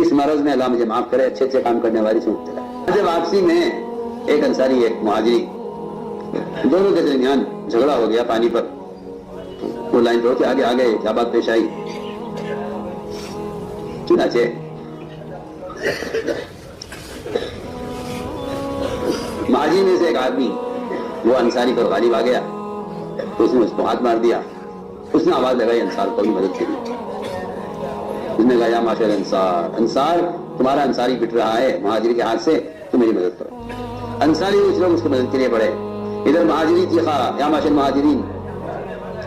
اس مرض میں اللہ مجھے معاف کرے، اچھے اچھے کام کرنے والی سے مبتلا ہے۔ جب واپسی میں ایک انصاری ایک مہاجری، دونوں کے درمیان جھگڑا ہو گیا پانی پر، وہ لائن توڑ کے آگے آ گئے، کیا بات پیش آئی؟ چنانچہ مہاجری میں سے ایک آدمی وہ انصاری پر غالب آ گیا، اس نے اس کو ہاتھ مار دیا، اس نے آواز لگائی انصار کو بھی مدد کے لیے۔ اس نے کہا یا معاشر انصار، انصار تمہارا انصاری پٹ رہا ہے مہاجری کے ہاتھ سے، تم میری مدد کرو۔ انصاری کچھ لوگ اس کی مدد کے لیے بڑھے، ادھر مہاجری چیخا یا معاشر مہاجرین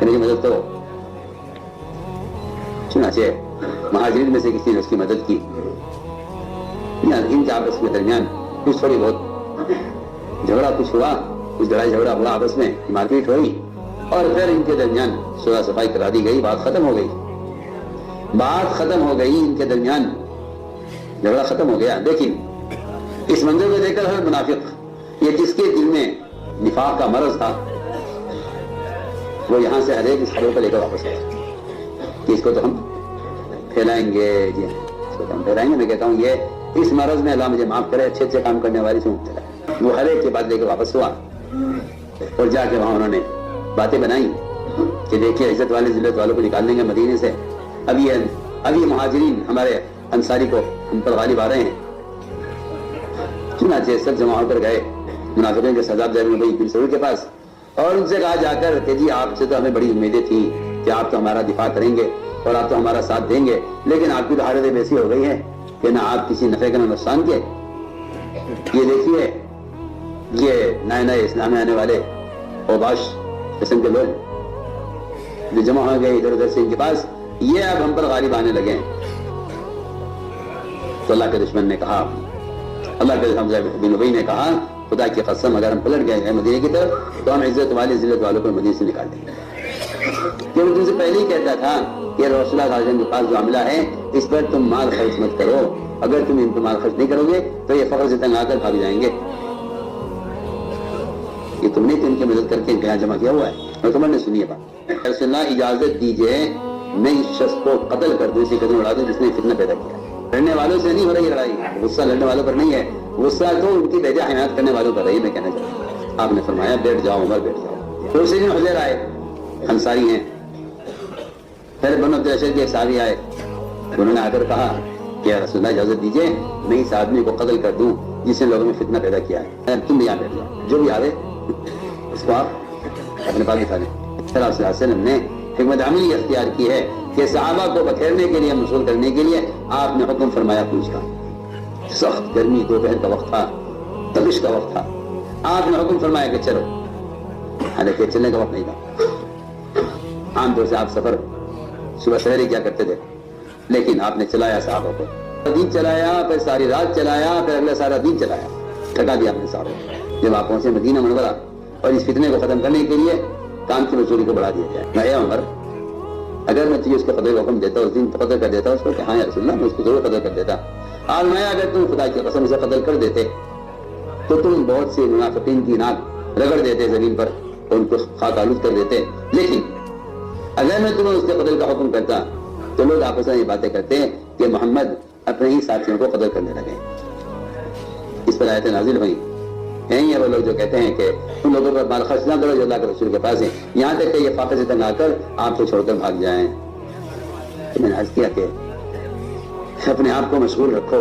میری مدد کرو۔ چنانچہ مہاجرین میں سے کسی نے اس کی مدد کی، ان کے آپس میں درمیان کچھ تھوڑی بہت جھگڑا کچھ ہوا، کچھ لڑائی جھگڑا ہوا، آپس میں مار پیٹ ہوئی، اور پھر ان کے درمیان صلح صفائی کرا دی گئی، بات ختم ہو گئی، بات ختم ہو گئی، ان کے درمیان جھگڑا ختم ہو گیا۔ لیکن اس منظر کو دیکھ کر ہر منافق، یہ جس کے دل میں نفاق کا مرض تھا، وہ یہاں سے ہر ایک اس خبر کو لے کر واپس آیا کہ اس کو تو ہم پھیلائیں گے، جی اس کو تو ہم پھیلائیں گے۔ میں کہتا ہوں یہ اس مرض میں اللہ مجھے معاف کرے، اچھے اچھے کام کرنے والی سے مبتلا ہے۔ وہ ہر ایک کے بعد لے کے واپس ہوا، اور جا کے وہاں انہوں نے باتیں بنائی کہ دیکھیے عزت والے ذلت والوں کو نکال دیں گے مدینے سے، اب یہ مہاجرین ہمارے انصاری کو ہم پر غالب آ رہے ہیں۔ چنانچہ سب جمع ہو کر گئے منافقین کے سردار بن ابی بن سلول کے پاس، اور ان سے کہا جا کر کہ جی آپ سے تو ہمیں بڑی امیدیں تھیں کہ آپ تو ہمارا دفاع کریں گے اور آپ تو ہمارا ساتھ دیں گے، لیکن آپ کی تو حالت ایسی ہو گئی ہے کہ نہ آپ کسی نفع کے نہ نقصان کے۔ یہ دیکھیے یہ نئے نئے اسلام میں آنے والے اوباش قسم کے لوگ جو جمع ہو گئے ادھر ادھر سے ان کے پاس، یہ اب ہم پر غالب آنے لگے ہیں۔ تو اللہ کے دشمن نے کہا، اللہ کے حمزہ بن ابی نے کہا خدا کی قسم اگر ہم پلٹ گئے ہیں مدینے کی طرف تو ہم عزت والے ذلت والوں کو مدینے سے نکال دیں گے۔ کیونکہ تم سے پہلے ہی کہتا تھا کہ رسول اللہ صلی اللہ علیہ وسلم کے پاس جو عملہ ہے اس پر تم مال خرچ مت کرو، اگر تم ان پر مال خرچ نہیں کرو گے تو یہ فقر سے تنگ آ کر بھاگ جائیں گے۔ یہ تم نے ان کی مدد کر کے یہاں جمع کیا ہوا ہے، اور تمہارے نے سنی ہے بات۔ رسول اللہ اجازت دیجئے میں اس شخص کو قتل کر دوں، اسی قدم اڑا دوں جس نے فتنہ پیدا کیا۔ لڑنے والوں سے نہیں ہو رہی لڑائی، غصہ لڑنے والوں پر نہیں ہے، غصہ تو ان کی بیجا حمایت کرنے والوں پر ہے۔ میں کہنا چاہتا ہوں آپ نے فرمایا بیٹھ جاؤ عمر بیٹھ جاؤ۔ تو اسی دن حضیر آئے، انصاری ہیں، پھر بنو عبد الاشد کے صحابی آئے، انہوں نے آ کر کہا کہ رسول اللہ اجازت دیجئے میں اس آدمی کو قتل کر دوں جس نے لوگوں میں فتنہ پیدا کیا ہے، تم بھی یہاں بیٹھ جاؤ، جو بھی آئے اس کو آپ اپنے پاس بٹھا لیں۔ پھر آپ صلی اللہ علیہ وسلم نے حکمت عملی اختیار کی ہے کہ صحابہ کو بکھیرنے کے لیے، مصول کرنے کے لیے آپ نے حکم فرمایا پوچھ کا۔ سخت گرمی دوپہر کا وقت تھا، تبش کا وقت تھا، آپ نے حکم فرمایا کہ چلو، حالانکہ چلنے کا وقت نہیں تھا۔ عام طور سے آپ سفر صبح سویرے کیا کرتے تھے، لیکن آپ نے چلایا صحابہ کو، دن چلایا، پھر ساری رات چلایا، پھر اگلا سارا دن چلایا، تھکا دیا آپ نے صحابہ کو۔ جب آپ پہنچے مدینہ منورہ اور اس فتنے کو ختم کرنے کے لیے کام کی مزدوری کو بڑھا دیا جائے، میں اے عمر اگر میں تجھے اس کو قدر کا حکم دیتا اس دن قدر کر دیتا اس کو کہ ہاں یا رسول اللہ میں اس کو ضرور قدر کر دیتا، آج میں اگر تم خدا کی قسم سے قدر کر دیتے تو تم بہت سے منافقین کی ناک رگڑ دیتے زمین پر اور ان کو خاک آلود کر دیتے، لیکن اگر میں تمہیں اس کے قدر کا حکم کرتا تو لوگ آپس میں یہ باتیں کرتے کہ محمد اپنے ہی ساتھیوں کو قدر کرنے لگے۔ اس پر آیتیں نازل ہوئی ہیں، یہ وہ لوگ جو کہتے ہیں کہ ان لوگوں پر مال خرچ نہ کرو جو اللہ کے رسول کے پاس ہیں، یہاں تک کہ یہ فاقے سے تنگ آ کر آپ کو چھوڑ کر بھاگ جائیں۔ تو میں نے عرض کیا کہ اپنے آپ کو مشغول رکھو